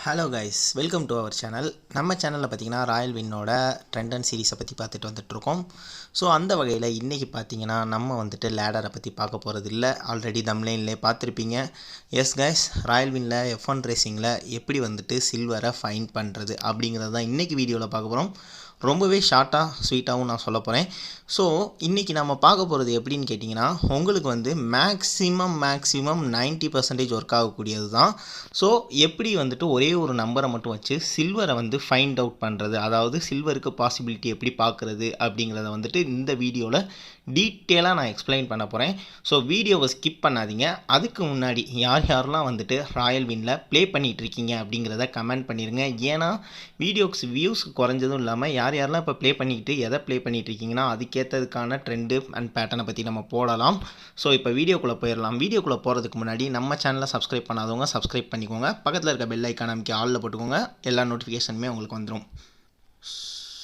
Hello guys, welcome to our channel. நம்ம சேனலில் பார்த்தீங்கன்னா ராயல் வின்னோட ட்ரெண்ட் அண்ட் சீரீஸை பற்றி பார்த்துட்டு வந்துட்டுருக்கோம். ஸோ அந்த வகையில் இன்றைக்கி பார்த்தீங்கன்னா நம்ம வந்துட்டு லேடரை பற்றி பார்க்க போகிறது இல்லை. ஆல்ரெடி தம்ப்நெயில்லே பார்த்துருப்பீங்க. எஸ் கைஸ், ராயல் வின்னில் F1 ரேசிங்கில் எப்படி வந்துட்டு சில்வரை ஃபைண்ட் பண்ணுறது அப்படிங்கிறது தான் இன்றைக்கி வீடியோவில் பார்க்க போகிறோம். ரொம்பவே ஷார்ட்டாக ஸ்வீட்டாகவும் நான் சொல்ல போகிறேன். ஸோ இன்றைக்கி நம்ம பார்க்க போகிறது எப்படின்னு கேட்டிங்கன்னா, உங்களுக்கு வந்து மேக்ஸிமம் 90% ஒர்க் ஆகக்கூடியது தான். ஸோ எப்படி வந்துட்டு ஒரே ஒரு நம்பரை மட்டும் வச்சு சில்வரை வந்து ஃபைண்ட் அவுட் பண்ணுறது, அதாவது சில்வருக்கு பாசிபிலிட்டி எப்படி பார்க்குறது அப்படிங்கிறத வந்துட்டு இந்த வீடியோவில் டீட்டெயிலாக நான் எக்ஸ்பிளைன் பண்ண போகிறேன். ஸோ வீடியோவை ஸ்கிப் பண்ணாதீங்க. அதுக்கு முன்னாடி யாரெல்லாம் வந்துட்டு ராயல் வின்னில் ப்ளே பண்ணிகிட்டு இருக்கீங்க அப்படிங்கிறத கமெண்ட் பண்ணிடுங்க. ஏன்னா வீடியோக்கு வியூஸ் குறைஞ்சதும் இல்லாமல் யாரெல்லாம் இப்போ ப்ளே பண்ணிக்கிட்டு எதை ப்ளே பண்ணிகிட்டு இருக்கீங்கன்னா அதுக்கேற்றதுக்கான ட்ரெண்டு அண்ட் பேட்டர்னை பற்றி நம்ம போடலாம். ஸோ இப்போ வீடியோக்குள்ளே போயிடலாம். வீடியோக்குள்ளே போகிறதுக்கு முன்னாடி நம்ம சேனலை சப்ஸ்கிரைப் பண்ணாதவங்க சப்ஸ்கிரைப் பண்ணிக்கோங்க. பக்கத்தில் இருக்க பெல் ஐக்கான அமைக்க ஆளில் போட்டுக்கோங்க. எல்லா நோட்டிஃபிகேஷனுமே உங்களுக்கு வந்துடும்.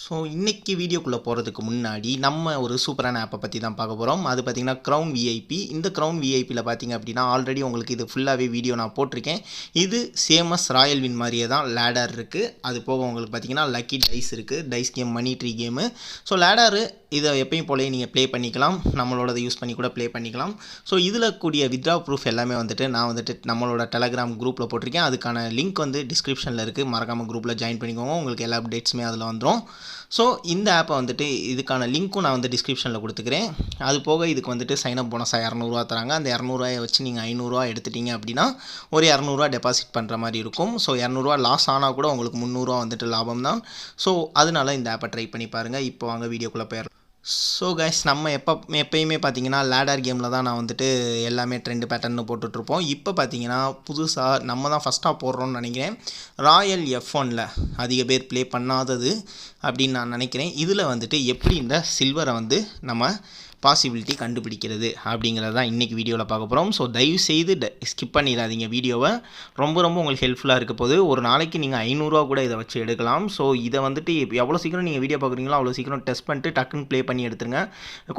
ஸோ இன்றைக்கி வீடியோக்குள்ளே போகிறதுக்கு முன்னாடி நம்ம ஒரு சூப்பரான ஆப்பை பற்றி தான் பார்க்க போகிறோம். அது பார்த்திங்கன்னா க்ரௌன் விஐபி. இந்த க்ரௌன் விஐபியில் பார்த்திங்க அப்படின்னா ஆல்ரெடி உங்களுக்கு இது ஃபுல்லாகவே வீடியோ நான் போட்டிருக்கேன். இது சேமஸ் ராயல் வின் மாதிரியே தான் லேடர் இருக்குது. அது போக உங்களுக்கு பார்த்திங்கன்னா லக்கி டைஸ் இருக்குது, டைஸ் கேம், மணி ட்ரீ கேமு. ஸோ லேடரு இதை எப்பயும் போலே நீங்கள் ப்ளே பண்ணிக்கலாம், நம்மளோடதை யூஸ் பண்ணி கூட ப்ளே பண்ணிக்கலாம். ஸோ இதில் கூடிய வித்ரா ப்ரூஃப் எல்லாமே வந்துட்டு நான் வந்துட்டு நம்மளோட டெலகிராம் குரூப்பில் போட்டிருக்கேன். அதுக்கான லிங்க் வந்து டிஸ்கிரிப்ஷனில் இருக்குது. மறக்காமல் குரூப்பில் ஜாயின் பண்ணிக்கோங்க. உங்களுக்கு எல்லா அப்டேட்ஸுமே அதில் வந்துடும். ஸோ இந்த ஆப்பை வந்துட்டு இதுக்கான லிங்க்கும் நான் வந்து டிஸ்கிரிப்ஷனில் கொடுத்துக்கிறேன். அது போக இதுக்கு வந்துட்டு சைனப் போனஸாக 200 தராங்க. அந்த 200 வச்சு நீங்கள் 500 எடுத்துட்டீங்க அப்படின்னா ஒரு 200 டெபாசிட் பண்ணுற மாதிரி இருக்கும். ஸோ 200 லாஸ் ஆனால் கூட உங்களுக்கு 300 வந்துட்டு லாபம் தான். ஸோ அதனால இந்த ஆப்பை ட்ரை பண்ணி பாருங்கள். இப்போ வாங்க வீடியோக்குள்ளே போயிடலாம். ஸோ கைஸ், நம்ம எப்பயுமே பார்த்தீங்கன்னா லேடர் கேமில் தான் நான் வந்துட்டு எல்லாமே ட்ரெண்டு பேட்டர்னு போட்டுட்ருப்போம். இப்போ பார்த்தீங்கன்னா புதுசாக நம்ம தான் ஃபஸ்ட்டாக போடுறோன்னு நினைக்கிறேன். ராயல் F1ல் அதிக பேர் ப்ளே பண்ணாதது அப்படின்னு நான் நினைக்கிறேன். இதில் வந்துட்டு எப்படி இந்த சில்வரை வந்து நம்ம பாசிபிலிட்டி கண்டுபிடிக்கிறது அப்படிங்கிறது தான் இன்றைக்கி வீடியோவில் பார்க்க போகிறோம். ஸோ தயவுசெய்து ஸ்கிப் பண்ணிடாதீங்க வீடியோவை. ரொம்ப உங்களுக்கு ஹெல்ப்ஃபுல்லாக இருக்க போது. ஒரு நாளைக்கு நீங்கள் 500 கூட இதை வச்சு எடுக்கலாம். ஸோ இதை வந்துட்டு எவ்வளோ சீக்கிரம் நீங்கள் வீடியோ பார்க்குறீங்களோ அவ்வளோ சீக்கிரம் டெஸ்ட் பண்ணிட்டு டக்குன்னு ப்ளே பண்ணி எடுத்துருங்க.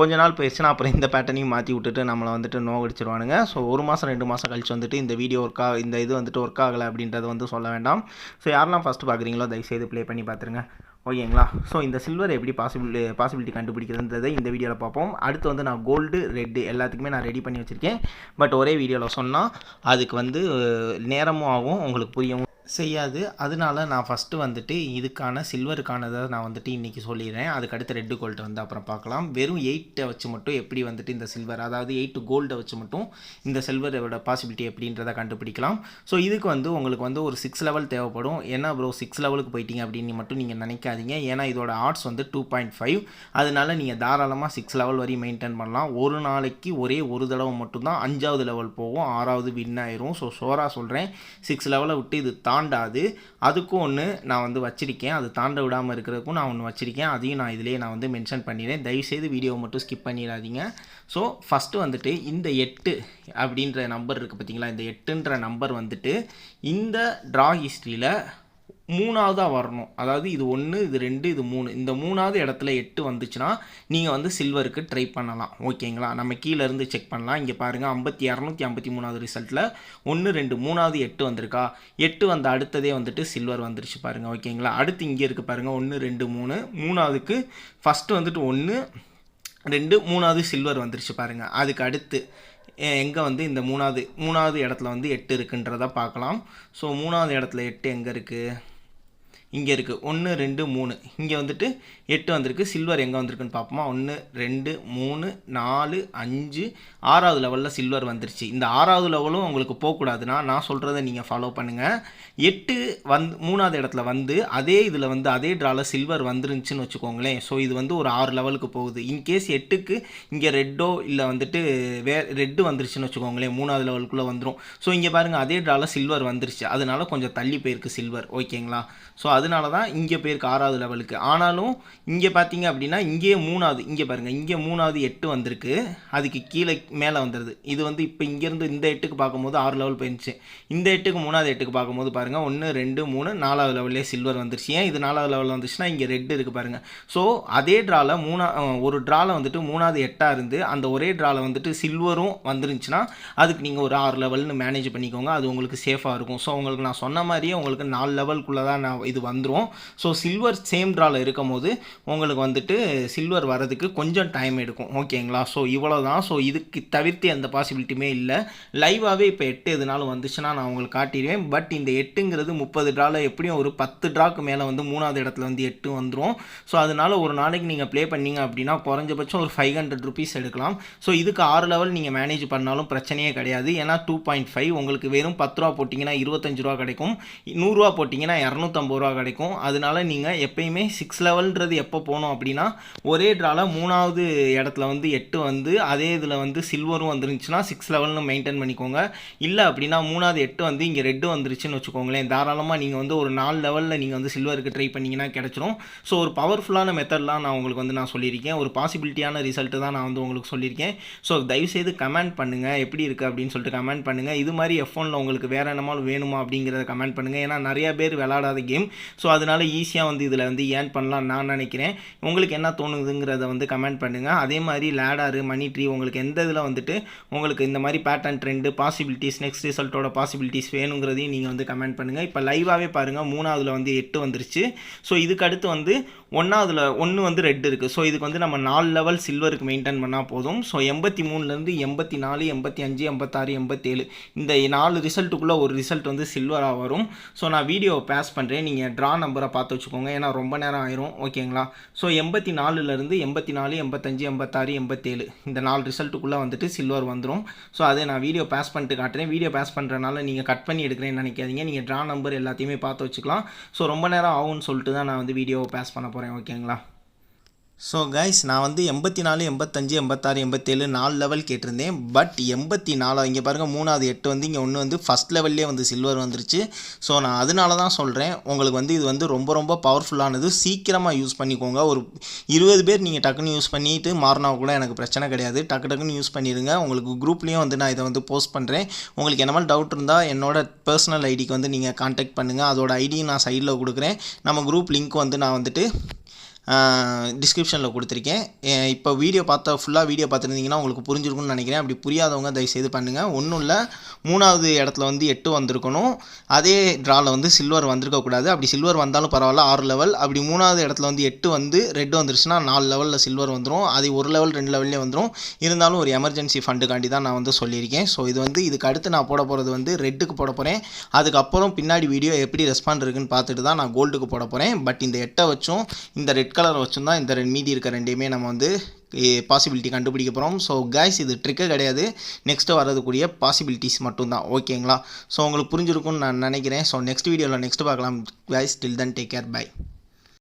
கொஞ்ச நாள் போயிடுச்சுன்னா அப்புறம் இந்த பேட்டர்னையும் மாற்றி விட்டுட்டு நம்மளை வந்துட்டு நோகடிச்சிருவானுங்க. ஸோ 1 மாதம் 2 மாதம் கழிச்சு வந்துட்டு இந்த வீடியோ இந்த இது வந்துட்டு ஒர்க் ஆகலை அப்படின்றத வந்து சொல்ல வேண்டாம். ஸோ யாரெல்லாம் ஃபஸ்ட்டு பார்க்குறீங்களோ தயவுசெய்து ப்ளே பண்ணி பார்த்துருங்க. ஓகேங்களா? ஸோ இந்த சில்வர் எப்படி பாசிபிலிட்டி கண்டுபிடிக்கிறதுன்றதை இந்த வீடியோவில் பார்ப்போம். அடுத்து வந்து நான் கோல்டு, ரெட்டு எல்லாத்துக்குமே நான் ரெடி பண்ணி வச்சுருக்கேன். பட் ஒரே வீடியோவில் சொன்னால் அதுக்கு வந்து நேரமும் ஆகும், உங்களுக்கு புரியவும் செய்யாது. அதனால நான் ஃபஸ்ட்டு வந்துட்டு இதுக்கான சில்வருக்கானதை நான் வந்துட்டு இன்றைக்கி சொல்லிடுறேன். அதுக்கடுத்து ரெட்டு கோல்டு வந்து அப்புறம் பார்க்கலாம். வெறும் 8 வச்சு மட்டும் எப்படி வந்துட்டு இந்த சில்வர், அதாவது 8 கோல்டை வச்சு மட்டும் இந்த சில்வரோட பாசிபிலிட்டி எப்படின்றத கண்டுபிடிக்கலாம். ஸோ இதுக்கு வந்து உங்களுக்கு வந்து ஒரு 6 லெவல் தேவைப்படும். ஏன்னா ப்ரோ 6 லெவலுக்கு போயிட்டீங்க அப்படின்னு மட்டும் நீங்கள் நினைக்காதீங்க. ஏன்னா இதோட ஆர்ட்ஸ் வந்து 2.5. அதனால நீங்கள் தாராளமாக 6 லெவல் வரையும் மெயின்டைன் பண்ணலாம். ஒரு நாளைக்கு ஒரே ஒரு தடவை மட்டும்தான் 5வது லெவல் போகும், 6வது வின் ஆயிரும். ஸோ ஷோராக சொல்கிறேன், 6 லெவலை விட்டு இது தாண்டாது. அதுக்கும் ஒன்று நான் வந்து வச்சுருக்கேன். அது தாண்ட விடாமல் இருக்கிறதுக்கும் நான் ஒன்று வச்சுருக்கேன். அதையும் நான் இதிலே நான் வந்து மென்ஷன் பண்ணிடுறேன். தயவுசெய்து வீடியோ மட்டும் ஸ்கிப் பண்ணிடாதீங்க. ஸோ ஃபஸ்ட்டு வந்துட்டு இந்த 8 அப்படின்ற நம்பர் இருக்குது பார்த்தீங்களா, இந்த 8ன்ற நம்பர் வந்துட்டு இந்த ட்ரா ஹிஸ்ட்ரியில் 3ஆவதாக வரணும். அதாவது இது 1, இது 2, இது 3. இந்த 3ஆவது இடத்துல 8 வந்துச்சுன்னா நீங்கள் வந்து சில்வருக்கு ட்ரை பண்ணலாம். ஓகேங்களா? நம்ம கீழே இருந்து செக் பண்ணலாம். இங்கே பாருங்கள், 253வது ரிசல்ட்டில் 1, 2, 3ஆவது 8 வந்திருக்கா. 8 வந்த அடுத்ததே வந்துட்டு சில்வர் வந்துருச்சு பாருங்கள். ஓகேங்களா? அடுத்து இங்கே இருக்குது பாருங்கள், 1, 2, 3. 3ஆவதுக்கு ஃபஸ்ட்டு வந்துட்டு 1, 2, 3ஆவது சில்வர் வந்துருச்சு பாருங்கள். அதுக்கு அடுத்து எங்கே வந்து இந்த 3ஆவது இடத்துல வந்து 8 இருக்குன்றதை பார்க்கலாம். ஸோ 3ஆவது இடத்துல 8 எங்கே இருக்குது? இங்கே இருக்குது, 1, 2, 3. இங்கே வந்துட்டு 8 வந்திருக்கு. சில்வர் எங்கே வந்திருக்குன்னு பார்ப்போமா? 1, 2, 3, 4, 5, 6வது லெவலில் சில்வர் வந்துருச்சு. இந்த 6வது லெவலும் உங்களுக்கு போகக்கூடாதுன்னா நான் சொல்கிறத நீங்கள் ஃபாலோ பண்ணுங்கள். 8 3ஆவது இடத்துல வந்து அதே இதில் வந்து அதே ட்ராவில் சில்வர் வந்துருந்துச்சுன்னு வச்சுக்கோங்களேன். ஸோ இது வந்து ஒரு 6 லெவலுக்கு போகுது. இன்கேஸ் 8க்கு இங்கே ரெட்டோ இல்லை வந்துட்டு ரெட்டு வந்துருச்சுன்னு வச்சுக்கோங்களேன், 3ஆவது லெவலுக்குள்ளே வந்துடும். ஸோ இங்கே பாருங்கள், அதே ட்ராவில் சில்வர் வந்துருச்சு. அதனால கொஞ்சம் தள்ளி போயிருக்கு சில்வர். ஓகேங்களா? ஸோ அதனால தான் இங்கே போயிருக்கு 6வது லெவலுக்கு. ஆனாலும் இங்கே பார்த்தீங்க அப்படின்னா இங்கேயே 3வது, இங்கே பாருங்கள், இங்கே 3வது 8 வந்திருக்கு, அதுக்கு கீழே மேலே வந்துடுது. இது வந்து இப்போ இங்கேருந்து இந்த 8க்கு பார்க்கும்போது 6 லெவல் போயிருந்துச்சு. இந்த 8க்கு 3வது 8க்கு பார்க்கும்போது பாருங்கள் 1 2 3 4வது லெவல்லே சில்வர் வந்துருச்சு. ஏன் இது 4வது லெவலில் வந்துச்சுன்னா இங்கே ரெட் இருக்குது பாருங்கள். ஸோ அதே ட்ராவில் ஒரு ட்ராவில் வந்துட்டு 3வது 8ஆக இருந்து அந்த ஒரே ட்ராவில் வந்துட்டு சில்வரும் வந்துருந்துச்சுன்னா அதுக்கு நீங்கள் ஒரு 6 லெவல்னு மேனேஜ் பண்ணிக்கோங்க. அது உங்களுக்கு சேஃபாக இருக்கும். ஸோ உங்களுக்கு நான் சொன்ன மாதிரியே உங்களுக்கு 4 லெவலுக்குள்ளே தான் இது வந்துடும். ஸோ சில்வர் சேம் ட்ராவில் இருக்கும் போது உங்களுக்கு வந்துட்டு சில்வர் வரதுக்கு கொஞ்சம் டைம் எடுக்கும். ஓகேங்களா? ஸோ இவ்வளோ தான். ஸோ இதுக்கு தவிர்த்து எந்த பாசிபிலிட்டியுமே இல்லை. லைவாகவே இப்போ 8 எதுனாலும் வந்துச்சுன்னா நான் உங்களுக்கு காட்டிடுவேன். பட் இந்த 8ங்கிறது 30 ட்ராவில் எப்படியும் ஒரு 10 ட்ராக்கு மேலே வந்து 3வது இடத்துல வந்து 8 வந்துடும். ஸோ அதனால் ஒரு நாளைக்கு நீங்கள் ப்ளே பண்ணீங்க அப்படின்னா குறைஞ்சபட்சம் ஒரு 500 ருபீஸ் எடுக்கலாம். ஸோ இதுக்கு 6 லெவல் நீங்கள் மேனேஜ் பண்ணாலும் பிரச்சனையே கிடையாது. ஏன்னா 2.5 உங்களுக்கு வெறும் 10 ரூபா போட்டிங்கன்னா 25 ரூபா கிடைக்கும், 100 ரூபா போட்டிங்கன்னா 250 ரூபா கிடைக்கும். அதனால நீங்கள் எப்பயுமே 6 லெவல்ன்றது எப்போ போகணும் அப்படின்னா ஒரே ட்ராவில் 3வது இடத்துல வந்து 8 வந்து அதே இதில் வந்து சில்வரும் வந்துருந்துச்சுன்னா 6 லெவல்னு மெயின்டைன் பண்ணிக்கோங்க. இல்லை அப்படின்னா 3வது 8 வந்து இங்கே ரெட்டு வந்துருச்சுன்னு வச்சுக்கோங்களேன், தாராளமாக நீங்கள் வந்து ஒரு 4 லெவலில் நீங்கள் வந்து சில்வருக்கு ட்ரை பண்ணிங்கன்னா கிடச்சிரும். ஸோ ஒரு பவர்ஃபுல்லான மெத்தட்லாம் நான் உங்களுக்கு வந்து நான் சொல்லியிருக்கேன், ஒரு பாசிபிலிட்டியான ரிசல்ட்டு தான் நான் வந்து உங்களுக்கு சொல்லியிருக்கேன். ஸோ தயவுசெய்து கமெண்ட் பண்ணுங்கள் எப்படி இருக்குது அப்படின்னு சொல்லிட்டு கமெண்ட் பண்ணுங்கள். இது மாதிரி F1ல் உங்களுக்கு வேறு என்னமாலும் வேணுமா அப்படிங்கிறத கமெண்ட் பண்ணுங்கள். ஏன்னா நிறையா பேர் விளாடாத கேம். ஸோ அதனால் ஈஸியாக வந்து இதில் வந்து ஏர்ன் பண்ணலாம் நான் நினைக்கிறேன். உங்களுக்கு என்ன தோணுதுங்கிறத வந்து கமெண்ட் பண்ணுங்கள். அதே மாதிரி லேடாரு மணி ட்ரீ உங்களுக்கு எந்த இதில் வந்துட்டு உங்களுக்கு இந்த மாதிரி பேட்டர்ன் ட்ரெண்டு பாசிபிலிட்டிஸ் நெக்ஸ்ட் ரிசல்ட்டோட பாசிபிலிட்டிஸ் வேணுங்கிறதையும் நீங்கள் வந்து கமெண்ட் பண்ணுங்கள். இப்போ லைவாகவே பாருங்கள் 3வதுல வந்து 8 வந்துருச்சு. ஸோ இதுக்கு அடுத்து வந்து 1வதுல 1 வந்து ரெட் இருக்குது. ஸோ இதுக்கு வந்து நம்ம 4 லெவல் சில்வருக்கு மெயின்டைன் பண்ணால் போதும். ஸோ 83லேருந்து 84 85 86 87 இந்த 4 ரிசல்ட்டுக்குள்ளே ஒரு ரிசல்ட் வந்து சில்வராக வரும். ஸோ நான் வீடியோவை பாஸ் பண்ணுறேன், நீங்கள் ட்ரா நம்பரை பார்த்து வச்சுக்கோங்க, ஏன்னா ரொம்ப நேரம் ஆயிரும். ஓகேங்களா? ஸோ 84லேருந்து 84 85 86 87 இந்த 4 ரிசல்ட்டுக்குள்ளே வந்துட்டு சில்வர் வந்துடும். ஸோ அதை நான் வீடியோ பாஸ் பண்ணிட்டு காட்டுறேன். வீடியோ பாஸ் பண்ணுறதுனால நீங்கள் கட் பண்ணி எடுக்கிறேன்னு நினைக்காதீங்க, நீங்கள் ட்ரா நம்பர் எல்லாத்தையுமே பார்த்து வச்சுக்கலாம். ஸோ ரொம்ப நேரம் ஆகும்னு சொல்லிட்டு தான் நான் வந்து வீடியோவை பாஸ் பண்ண போகிறேன். ஓகேங்களா? ஸோ கைஸ் நான் வந்து 84 85 86 87 4 லெவல் கேட்டிருந்தேன். பட் 84 இங்கே பாருங்கள் 3வது 8 வந்து இங்கே ஒன்று வந்து ஃபஸ்ட் லெவல்லே வந்து சில்வர் வந்துருச்சு. ஸோ நான் அதனால தான் சொல்கிறேன் உங்களுக்கு வந்து இது வந்து ரொம்ப ரொம்ப பவர்ஃபுல்லானது. சீக்கிரமாக யூஸ் பண்ணிக்கோங்க. ஒரு 20 பேர் நீங்கள் டக்குன்னு யூஸ் பண்ணிவிட்டு மாறினா கூட எனக்கு பிரச்சனை கிடையாது. டக்குன்னு யூஸ் பண்ணிடுங்க. உங்களுக்கு குரூப்லேயும் வந்து நான் இதை வந்து போஸ்ட் பண்ணுறேன். உங்களுக்கு என்ன மாதிரி டவுட் இருந்தால் என்னோட பர்சனல் ஐடிக்கு வந்து நீங்கள் கான்டாக்ட் பண்ணுங்கள். அதோட ஐடியும் நான் சைடில் கொடுக்குறேன். நம்ம குரூப் லிங்க் வந்து நான் வந்துட்டு டிஸ்கிரிப்ஷனில் கொடுத்துருக்கேன். இப்போ ஃபுல்லாக வீடியோ பார்த்துருந்தீங்கன்னா உங்களுக்கு புரிஞ்சிருக்கும்னு நினைக்கிறேன். அப்படி புரியாதவங்க தயவுசெய்து பண்ணுங்கள். ஒன்றும் இல்லை, 3வது இடத்துல வந்து 8 வந்திருக்கணும், அதே ட்ராவில் வந்து சில்வர் வந்திருக்கக்கூடாது. அப்படி சில்வர் வந்தாலும் பரவாயில்ல 6 லெவல். அப்படி 3வது இடத்துல வந்து 8 வந்து ரெட் வந்துருச்சுன்னா 4 லெவலில் சில்வர் வந்துடும். அது 1 லெவல் 2 லெவல்லே வந்துடும். இருந்தாலும் ஒரு எமர்ஜென்சி ஃபண்டுக்காண்டி தான் நான் வந்து சொல்லியிருக்கேன். ஸோ இது வந்து இதுக்கு அடுத்து நான் போட போகிறது வந்து ரெட்டுக்கு போட போகிறேன். அதுக்கப்புறம் பின்னாடி வீடியோ எப்படி ரெஸ்பாண்ட் இருக்குன்னு பார்த்துட்டு தான் நான் கோல்டுக்கு போட போகிறேன். பட் இந்த 8 வச்சும் இந்த ரெட் கலர் வச்சும் தான் இந்த மீதி இருக்க ரெண்டையுமே நம்ம வந்து பாசிபிலிட்டி கண்டுபிடிக்க போகிறோம். ஸோ கைஸ் இது ட்ரிக்கு கிடையாது, நெக்ஸ்ட்டு வரதுக்கூடிய பாசிபிலிட்டிஸ் மட்டும்தான். ஓகேங்களா? ஸோ உங்களுக்கு புரிஞ்சிருக்கும்னு நான் நினைக்கிறேன். ஸோ நெக்ஸ்ட் வீடியோவில் நெக்ஸ்ட் பார்க்கலாம் guys. Till then take care, by.